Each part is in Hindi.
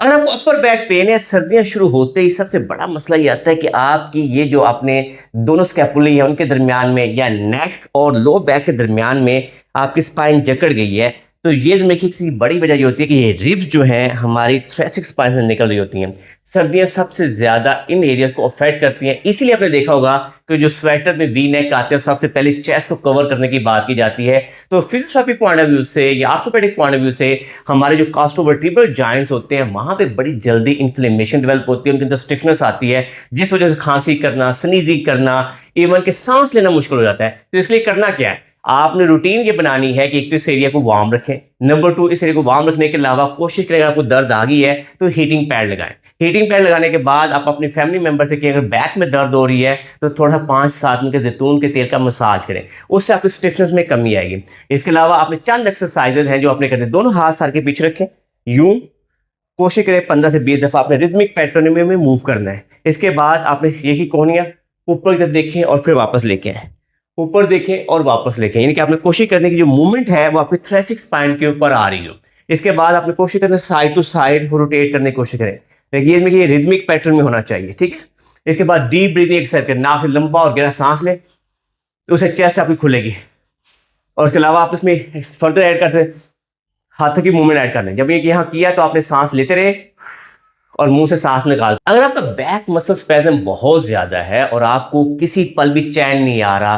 अगर आपको अपर बैक पेन है, सर्दियाँ शुरू होते ही सबसे बड़ा मसला ये आता है कि आपकी ये जो आपने दोनों स्कैपुली है उनके दरमियान में या नेक और लो बैक के दरमियान में आपकी स्पाइन जकड़ गई है। तो ये देखिए किसी बड़ी वजह ये होती है कि ये रिब्स जो हैं हमारी थोरैसिक स्पाइन से निकल रही होती हैं। सर्दियाँ सबसे ज़्यादा इन एरिया को अफेक्ट करती हैं, इसीलिए आपने देखा होगा कि जो स्वेटर में वी नेक आते हैं सबसे पहले चेस्ट को कवर करने की बात की जाती है। तो फिजियोथेरेपी पॉइंट ऑफ व्यू से या आर्थोपेडिक पॉइंट ऑफ व्यू से हमारे जो कास्टोवर्टिब्रल जॉइंट्स होते हैं वहां पे बड़ी जल्दी इन्फ्लेमेशन डेवलप होती है, उनके अंदर स्टिफनेस आती है, जिस वजह से खांसी करना, स्नीजिंग करना, इवन के सांस लेना मुश्किल हो जाता है। तो इसलिए करना क्या है, आपने रूटीन ये बनानी है कि एक तो इस एरिया को वार्म रखें, नंबर 2 इस एरिया को वार्म रखने के अलावा कोशिश करें अगर आपको दर्द आ गई है तो हीटिंग पैड लगाएं। हीटिंग पैड लगाने के बाद आप अपने फैमिली मेंबर से कि अगर बैक में दर्द हो रही है तो थोड़ा 5-7 मिनट के जैतून के तेल का मसाज करें, उससे आपकी स्टिफनेस में कमी आएगी। इसके अलावा आपने चंद एक्सरसाइजेज हैं जो आपने करने, दोनों हाथ सर के पीछे रखें, यूं कोशिश करें 15 से 20 दफा आपने रिदमिक पैटर्न में मूव करना है। इसके बाद आपने यही कोहनियां ऊपर की तरफ देखें और फिर वापस लेके आए, ऊपर देखें और वापस लेके, यानी कि आपने कोशिश करने की जो मूवमेंट है वो आपकी थोरैसिक स्पाइन के ऊपर आ रही हो। इसके बाद आपने कोशिश करना साइड टू साइड रोटेट करने की कोशिश करें, देखिए इसमें ये रिदमिक पैटर्न में होना चाहिए, ठीक है। इसके बाद डीप ब्रीदिंग एक्सरसाइज करें, नाक से लंबा और गहरा सांस लें, तो उससे चेस्ट आपकी खुलेगी। और उसके अलावा आप इसमें फर्दर ऐड करते हैं हाथों की मूवमेंट ऐड कर लें। जब ये यहाँ किया तो आपने सांस लेते रहे और मुंह से सांस निकाल। अगर आपका बैक मसल स्पैज़म बहुत ज्यादा है और आपको किसी पल भी चैन नहीं आ रहा,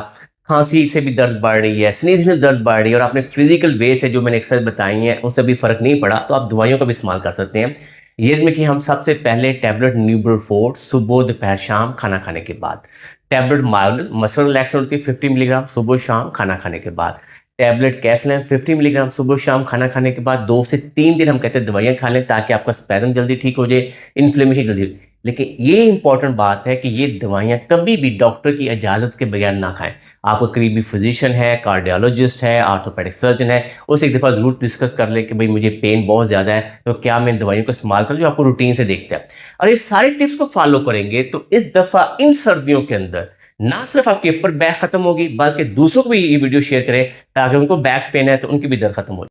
खांसी से भी दर्द बढ़ रही है, स्नीजिंग से दर्द बढ़ रही है और आपने फिजिकल वे से जो मैंने एक्सरसाइज बताई हैं उससे भी फर्क नहीं पड़ा, तो आप दवाइयों का भी इस्तेमाल कर सकते हैं। ये में कि हम सबसे पहले टैबलेट न्यूब्रोफोर्ट सुबह दोपहर शाम खाना खाने के बाद, टैबलेट मायोलिन मसल रिलैक्सर होती है 50 मिलीग्राम सुबह शाम खाना खाने के बाद, टैबलेट कैफलैन 50 मिलीग्राम सुबह शाम खाना खाने के बाद 2 से 3 दिन हम कहते हैं दवाइयाँ खा लें ताकि आपका स्पैज़म जल्दी ठीक हो जाए, इन्फ्लेमेशन जल्दी। लेकिन ये इंपॉर्टेंट बात है कि ये दवाइयाँ कभी भी डॉक्टर की इजाज़त के बगैर ना खाएं। आपको करीबी फिजिशियन है, कार्डियोलॉजिस्ट है, आर्थोपेडिक सर्जन है, उससे एक दफ़ा ज़रूर डिस्कस कर लें कि भाई मुझे पेन बहुत ज़्यादा है तो क्या मैं इन दवाइयों का इस्तेमाल करूँ जो आपको रूटीन से देखते हैं। और ये सारे टिप्स को फॉलो करेंगे तो इस दफ़ा इन सर्दियों के अंदर ना सिर्फ आपकी अपर बैक खत्म होगी बल्कि दूसरों को भी ये वीडियो शेयर करें ताकि उनको बैक पेन है तो उनकी भी दर्द खत्म हो जाए।